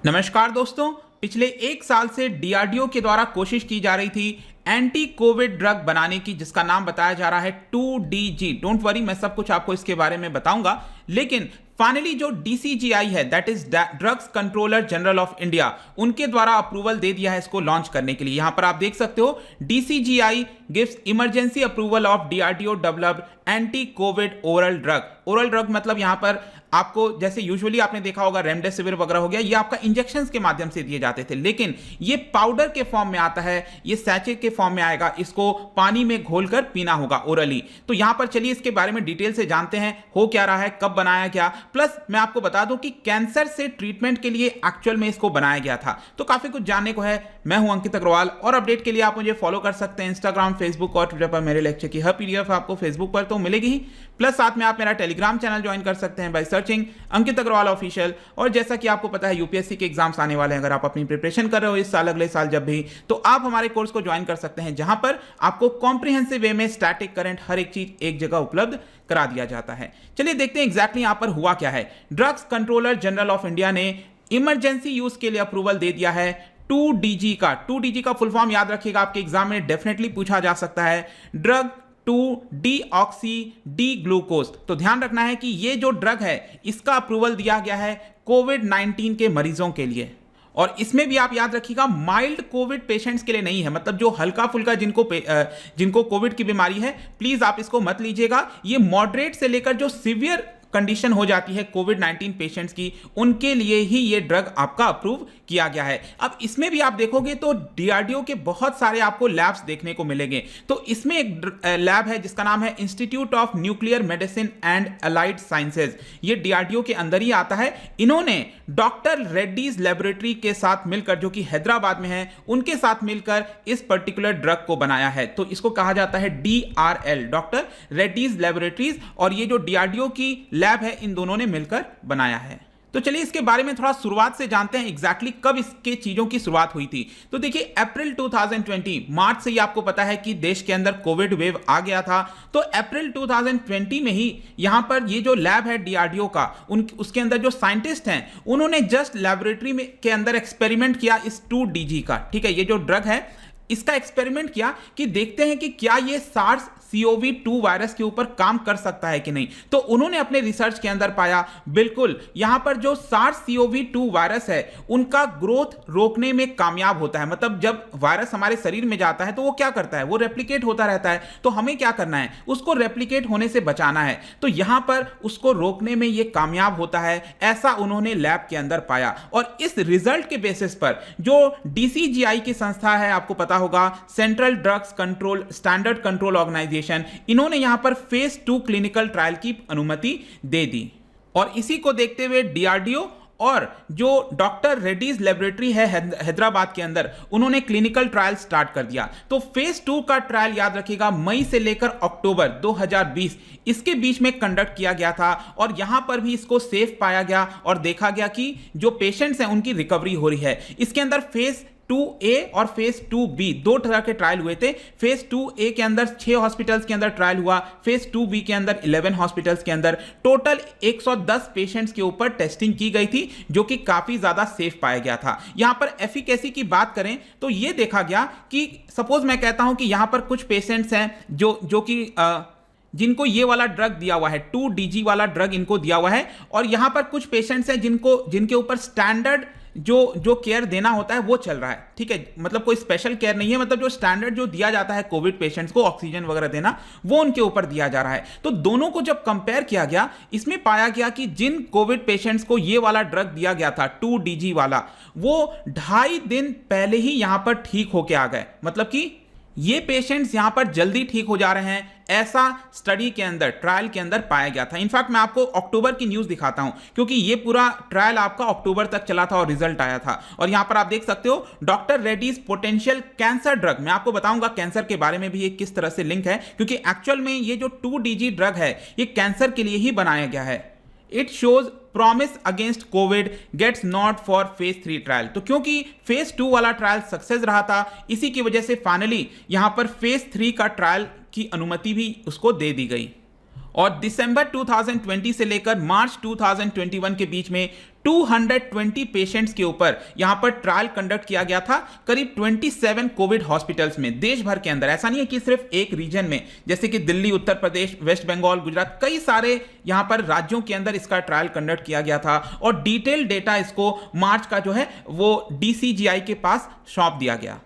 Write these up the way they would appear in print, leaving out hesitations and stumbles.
नमस्कार दोस्तों। पिछले एक साल से डीआरडीओ के द्वारा कोशिश की जा रही थी एंटी कोविड ड्रग बनाने की, जिसका नाम बताया जा रहा है 2DG। डोंट वरी, मैं सब कुछ आपको इसके बारे में बताऊंगा। लेकिन फाइनली जो डीसीजीआई है, that is drugs controller general of India, उनके द्वारा अप्रूवल दे दिया है इसको लॉन्च करने के लिए। यहां पर आप देख सकते हो, DCGI gives emergency approval of DRDO developed anti Covid oral drug. Oral drug मतलब यहां पर आपको जैसे यूजुअली आपने देखा होगा रेमडेसिविर वगैरह हो गया, ये आपका इंजेक्शंस के माध्यम से दिए जाते थे, लेकिन ये पाउडर के फॉर्म में आता है, ये सैचे के फॉर्म में आएगा। इसको पानी में घोलकर पीना होगा ओरली। तो यहां पर चलिए इसके बारे में डिटेल से जानते हैं, हो क्या रहा है, कब बनाया गया। प्लस मैं आपको बता दूं कि कैंसर से ट्रीटमेंट के लिए एक्चुअल में इसको बनाया गया था। तो काफी कुछ जानने को है। मैं हूं अंकित अग्रवाल और अपडेट के लिए आप मुझे फॉलो कर सकते हैं इंस्टाग्राम, फेसबुक और ट्विटर पर। मेरे लेक्चर की हर पीडीएफ आपको फेसबुक पर तो मिलेगी ही, प्लस साथ में आप मेरा टेलीग्राम चैनल ज्वाइन कर सकते हैं by searching Ankit Agarwal official. और जैसा कि आपको पता है यूपीएससी के एग्जाम्स आने वाले हैं, अगर आप अपनी प्रिपरेशन कर रहे हो इस साल, अगले साल जब भी, तो आप हमारे कोर्स को ज्वाइन कर सकते हैं, जहां पर आपको कॉम्प्रिहेंसिव वे में स्टैटिक करंट हर एक चीज एक जगह उपलब्ध करा दिया जाता है। चलिए देखते हैं एग्जैक्टली यहां पर हुआ क्या है। Drugs controller general of India ने इमरजेंसी यूज के लिए अप्रूवल दे दिया है 2DG का। 2DG का फुल फॉर्म याद रखिएगा, आपके एग्जाम में डेफिनेटली पूछा जा सकता है, ड्रग 2-डीऑक्सी डी ग्लूकोज। तो ध्यान रखना है कि ये जो ड्रग है इसका अप्रूवल दिया गया है कोविड-19 के मरीजों के लिए। और इसमें भी आप याद रखिएगा माइल्ड कोविड पेशेंट्स के लिए नहीं है, मतलब जो हल्का फुल्का जिनको कोविड की बीमारी है, प्लीज आप इसको मत लीजिएगा। ये मॉडरेट से लेकर जो सीवियर कंडीशन हो जाती है कोविड-19 पेशेंट्स की, उनके लिए ही ये ड्रग आपका अप्रूव किया गया है। अब इसमें भी आप देखोगे तो डीआरडीओ के बहुत सारे आपको लैब्स देखने को मिलेंगे। तो इसमें एक लैब है जिसका नाम है institute of nuclear medicine and allied sciences. ये डीआरडीओ के अंदर ही आता है। इन्होंने डॉक्टर रेड्डीज लेबोरेटरी के साथ मिलकर, जो कि हैदराबाद में है, उनके साथ मिलकर इस पर्टिकुलर ड्रग को बनाया है। तो इसको कहा जाता है DRL, डॉक्टर रेड्डीज लेबोरेटरीज। और ये जो डीआरडीओ की लैब है, इन दोनों ने मिलकर बनाया है। तो चलिए इसके बारे में थोड़ा शुरुआत से जानते हैं, एग्जैक्टली कब इसके चीजों की शुरुआत हुई थी। तो देखिए अप्रैल 2020, मार्च से ही आपको पता है कि देश के अंदर कोविड वेव आ गया था। तो अप्रैल 2020 में ही यहां पर ये जो लैब है डीआरडीओ का, उसके अंदर जो साइंटिस्ट हैं, उन्होंने जस्ट लैबोरेटरी में के अंदर एक्सपेरिमेंट किया इस 2DG का। ठीक है, ये जो ड्रग है इसका एक्सपेरिमेंट किया कि देखते हैं कि क्या ये सार्स CoV-2 वायरस के ऊपर काम कर सकता है कि नहीं। तो उन्होंने अपने रिसर्च के अंदर पाया, बिल्कुल यहां पर जो सार्स CoV-2 वायरस है उनका ग्रोथ रोकने में कामयाब होता है। मतलब जब वायरस हमारे शरीर में जाता है तो वो क्या करता है, वो रेप्लिकेट होता रहता है। तो हमें क्या करना है, उसको रेप्लिकेट होने से बचाना है। तो यहां पर उसको रोकने में ये कामयाब होता है, ऐसा उन्होंने लैब के अंदर पाया। और इस रिजल्ट के बेसिस पर जो DCGI की संस्था है, आपको पता होगा, central drugs control standard control organisation, इन्होंने यहां पर फेज 2 क्लिनिकल ट्रायल की अनुमति दे दी। और इसी को देखते हुए डीआरडीओ और जो डॉक्टर रेड्डीज लेबोरेटरी है हैदराबाद के अंदर, उन्होंने क्लिनिकल ट्रायल स्टार्ट कर दिया। तो फेज 2 का ट्रायल याद रखिएगा मई से लेकर अक्टूबर 2020 इसके बीच में कंडक्ट किया गया था। और यहां पर भी इसको सेफ पाया गया और देखा गया कि जो पेशेंट्स हैं उनकी रिकवरी हो रही है। इसके अंदर फेज 2A और फेज 2B दो तरह के ट्रायल हुए थे। फेज 2A के अंदर 6 हॉस्पिटल्स के अंदर ट्रायल हुआ, फेज 2B के अंदर 11 हॉस्पिटल्स के अंदर टोटल 110 पेशेंट्स के ऊपर टेस्टिंग की गई थी, जो कि काफी ज्यादा सेफ पाया गया था। यहां पर एफिकेसी की बात करें तो यह देखा गया कि सपोज मैं कहता हूं कि यहां पर कुछ पेशेंट्स हैं जो कि जिनको ये वाला ड्रग दिया हुआ है, 2DG वाला ड्रग इनको दिया हुआ है, और यहां पर कुछ पेशेंट्स हैं जिनके ऊपर स्टैंडर्ड जो केयर देना होता है वो चल रहा है। ठीक है, मतलब कोई स्पेशल केयर नहीं है, मतलब जो स्टैंडर्ड जो दिया जाता है कोविड पेशेंट्स को, ऑक्सीजन वगैरह देना, वो उनके ऊपर दिया जा रहा है। तो दोनों को जब कंपेयर किया गया, इसमें पाया गया कि जिन कोविड पेशेंट्स को ये वाला ड्रग दिया गया था 2DG वाला, वो 2.5 दिन पहले ही यहां पर ठीक होके आ गए। मतलब कि ये पेशेंट्स यहां पर जल्दी ठीक हो जा रहे हैं, ऐसा स्टडी के अंदर, ट्रायल के अंदर पाया गया था। इनफैक्ट मैं आपको अक्टूबर की न्यूज़ दिखाता हूं, क्योंकि ये पूरा ट्रायल आपका अक्टूबर तक चला था और रिजल्ट आया था। और यहां पर आप देख सकते हो doctor Reddy's potential cancer drug. मैं आपको बताऊंगा कैंसर के बारे में भी ये किस तरह से लिंक है, क्योंकि एक्चुअल में ये जो 2DG ड्रग है ये कैंसर के लिए ही बनाया गया है। It shows promise against Covid gets not for phase 3 trial. तो क्योंकि फेज 2 वाला ट्रायल सक्सेस रहा था, इसी की वजह से फाइनली यहां पर फेज 3 का ट्रायल की अनुमति भी उसको दे दी गई। और दिसंबर 2020 से लेकर मार्च 2021 के बीच में 220 पेशेंट्स के ऊपर यहां पर ट्रायल कंडक्ट किया गया था करीब 27 कोविड हॉस्पिटल्स में देश भर के अंदर। ऐसा नहीं है कि सिर्फ एक रीजन में, जैसे कि दिल्ली, उत्तर प्रदेश, वेस्ट बंगाल, गुजरात, कई सारे यहां पर राज्यों के अंदर इसका ट्रायल कंडक्ट किया गया था और डिटेल डेटा इसको मार्च का जो है वो डीसीजीआई के पास सौंप दिया गया।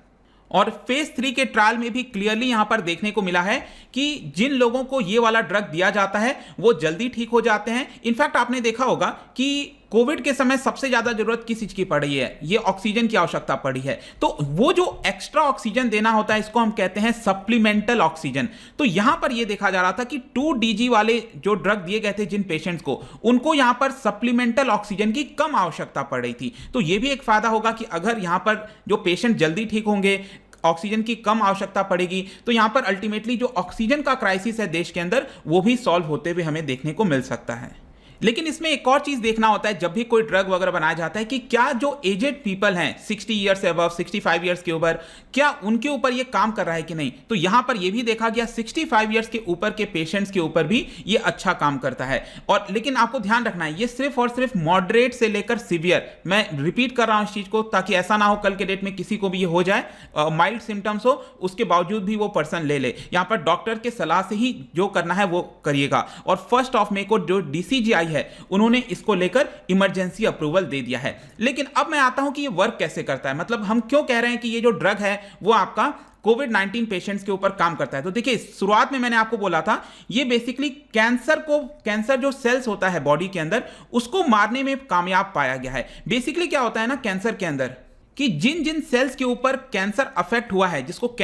और फेज 3 के ट्रायल में भी क्लियरली यहां पर देखने को मिला है कि जिन लोगों को ये वाला ड्रग दिया जाता है वो जल्दी ठीक हो जाते हैं। इनफैक्ट आपने देखा होगा कि कोविड के समय सबसे ज्यादा जरूरत किस चीज की पड़ी है, ये ऑक्सीजन की आवश्यकता पड़ी है। तो वो जो एक्स्ट्रा ऑक्सीजन देना होता है इसको हम कहते हैं सप्लीमेंटल ऑक्सीजन। तो यहां पर ये देखा जा रहा था कि 2DG वाले जो ड्रग दिए गए थे जिन पेशेंट्स को, उनको यहां पर सप्लीमेंटल ऑक्सीजन की कम आवश्यकता पड़ रही थी। तो ये भी एक फायदा होगा कि अगर यहां पर जो पेशेंट जल्दी ठीक होंगे, ऑक्सीजन की कम आवश्यकता पड़ेगी, तो यहां पर अल्टीमेटली जो ऑक्सीजन का क्राइसिस है देश के अंदर वो भी सॉल्व होते हुए हमें देखने को मिल सकता है। लेकिन इसमें एक और चीज देखना होता है जब भी कोई ड्रग वगैरह बनाया जाता है कि क्या जो एजेड पीपल हैं 60 ईयर्स से अबव, 65 ईयर्स के ऊपर, क्या उनके ऊपर ये काम कर रहा है कि नहीं। तो यहां पर ये भी देखा गया 65 ईयर्स के ऊपर के पेशेंट्स के ऊपर भी ये अच्छा काम करता है। और लेकिन आपको ध्यान रखना है ये सिर्फ और सिर्फ मॉडरेट से लेकर सीवियर, मैं रिपीट कर रहा हूं इस चीज को ताकि ऐसा ना हो कल के डेट में किसी को भी ये हो जाए, माइल्ड सिम्टम्स हो उसके बावजूद भी वो पर्सन ले ले। यहां पर डॉक्टर के सलाह से ही जो करना है वो करिएगा। और 1 मई को जो डीसीजीआई है उन्होंने इसको लेकर इमरजेंसी अप्रूवल दे दिया है। लेकिन अब मैं आता हूं कि ये वर्क कैसे करता है, मतलब हम क्यों कह रहे हैं कि ये जो ड्रग है वो आपका कोविड-19 पेशेंट्स के ऊपर काम करता है। तो देखिए शुरुआत में मैंने आपको बोला था ये बेसिकली कैंसर जो सेल्स होता है बॉडी के अंदर उसको मारने में कामयाब पाया गया है। बेसिकली क्या होता है ना कैंसर के अंदर कि जिन जिन सेल्स के ऊपर कैंसर अफेक्ट हुआ है, जिसको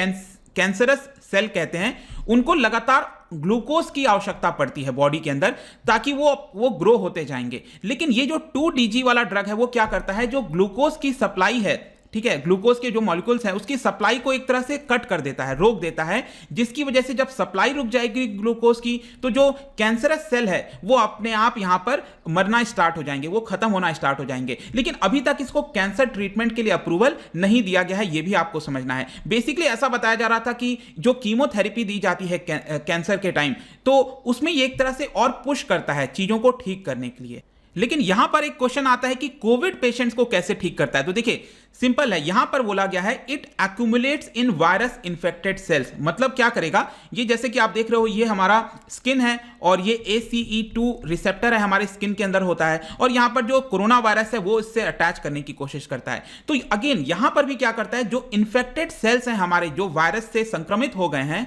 कैंसरस सेल कहते हैं, उनको लगातार ग्लूकोज की आवश्यकता पड़ती है बॉडी के अंदर ताकि वो ग्रो होते जाएंगे। लेकिन ये जो 2DG वाला ड्रग है वो क्या करता है, जो ग्लूकोज की सप्लाई है, ठीक है, ग्लूकोज के जो मॉलिक्यूल्स हैं उसकी सप्लाई को एक तरह से कट कर देता है, रोक देता है, जिसकी वजह से जब सप्लाई रुक जाएगी ग्लूकोज की तो जो कैंसरस सेल है वो अपने आप यहां पर मरना स्टार्ट हो जाएंगे, वो खत्म होना स्टार्ट हो जाएंगे। लेकिन अभी तक इसको कैंसर ट्रीटमेंट के लिए अप्रूवल नहीं दिया गया है, ये भी आपको समझना है। बेसिकली ऐसा बताया जा रहा था कि जो कीमोथेरेपी दी जाती है कैंसर के टाइम, तो उसमें ये एक तरह से और पुश करता है चीजों को ठीक करने के लिए। लेकिन यहां पर एक क्वेश्चन आता है कि कोविड पेशेंट्स को कैसे ठीक करता है। तो देखिए सिंपल है, यहां पर बोला गया है it accumulates in virus infected cells. मतलब क्या करेगा, ये जैसे कि आप देख रहे हो ये हमारा स्किन है और ये ACE2 रिसेप्टर है हमारे स्किन के अंदर होता है और यहां पर जो कोरोना वायरस है वो इससे अटैच करने की कोशिश करता है। तो अगेन यहां पर भी क्या करता है, जो इन्फेक्टेड सेल्स हैं हमारे, जो वायरस से संक्रमित हो गए हैं,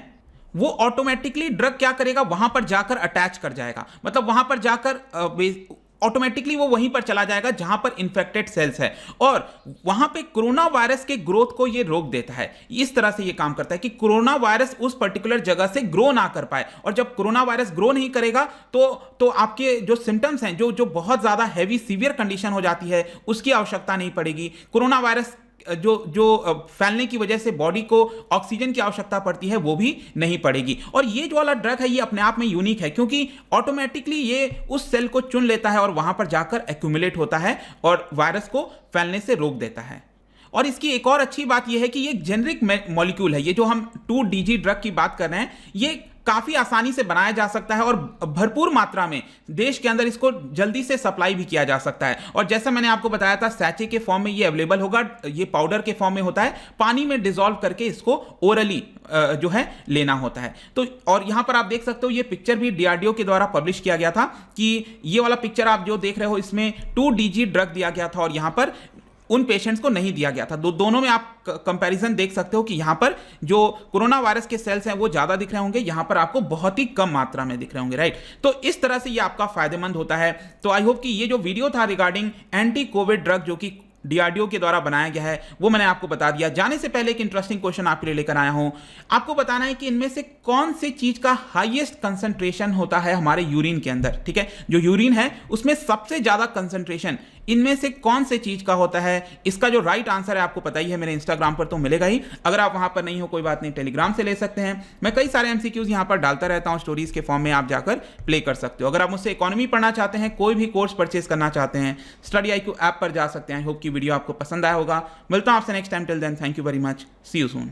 वो ऑटोमेटिकली ड्रग क्या करेगा, वहां पर जाकर अटैच कर जाएगा। मतलब वहां पर जाकर ऑटोमेटिकली वो वहीं पर चला जाएगा जहां पर इन्फेक्टेड सेल्स है और वहां पे कोरोना वायरस के ग्रोथ को ये रोक देता है। इस तरह से ये काम करता है कि कोरोना वायरस उस पर्टिकुलर जगह से ग्रो ना कर पाए। और जब कोरोना वायरस ग्रो नहीं करेगा तो आपके जो सिम्टम्स हैं, जो बहुत ज्यादा हैवी सीवियर कंडीशन हो जाती है, उसकी आवश्यकता नहीं पड़ेगी। कोरोना वायरस जो फैलने की वजह से बॉडी को ऑक्सीजन की आवश्यकता पड़ती है वो भी नहीं पड़ेगी। और ये जो वाला ड्रग है ये अपने आप में यूनिक है क्योंकि ऑटोमेटिकली ये उस सेल को चुन लेता है और वहां पर जाकर एक्यूमुलेट होता है और वायरस को फैलने से रोक देता है। और इसकी एक और अच्छी बात यह है कि ये जेनरिक मॉलिक्यूल है। ये जो हम 2DG ड्रग की बात कर रहे हैं ये काफी आसानी से बनाया जा सकता है और भरपूर मात्रा में देश के अंदर इसको जल्दी से सप्लाई भी किया जा सकता है। और जैसा मैंने आपको बताया था सैचे के फॉर्म में ये अवेलेबल होगा, ये पाउडर के फॉर्म में होता है, पानी में डिसॉल्व करके इसको ओरली जो है लेना होता है। तो और यहां पर आप देख सकते हो ये पिक्चर भी DRDO के द्वारा पब्लिश किया गया था कि ये वाला पिक्चर आप जो देख रहे हो इसमें 2DG ड्रग दिया गया था और यहां पर उन पेशेंट्स को नहीं दिया गया था। दोनों में आप कंपैरिजन देख सकते हो कि यहां पर जो कोरोना वायरस के सेल्स हैं वो ज्यादा दिख रहे होंगे, यहां पर आपको बहुत ही कम मात्रा में दिख रहे होंगे, राइट। तो इस तरह से ये आपका फायदेमंद होता है। तो आई होप कि ये जो वीडियो था रिगार्डिंग एंटी कोविड ड्रग जो कि DRDO के द्वारा बनाया गया है वो मैंने आपको बता दिया। जाने से पहले एक इंटरेस्टिंग क्वेश्चन आपके लिए लेकर आया हूं। आपको बताना है कि इनमें से कौन सी चीज का हाईएस्ट कंसंट्रेशन होता है हमारे यूरिन के अंदर, ठीक है। जो यूरिन है उसमें सबसे ज्यादा कंसंट्रेशन इनमें से कौन से चीज का होता है। इसका जो राइट आंसर है आपको पता ही है, मेरे इंस्टाग्राम पर तो मिलेगा ही। अगर आप वहां पर नहीं हो कोई बात नहीं, टेलीग्राम से ले सकते हैं। मैं कई सारे MCQs यहां पर डालता रहता हूं, स्टोरीज के फॉर्म में आप जाकर प्ले कर सकते हो। अगर आप मुझसे इकोनॉमी पढ़ना चाहते हैं, कोई भी कोर्स परचेज करना चाहते हैं, स्टडी IQ ऐप पर जा सकते हैं। आई होप की वीडियो आपको पसंद आया होगा। मिलता हूं आपसे next time. Till then thank you very much, see you soon.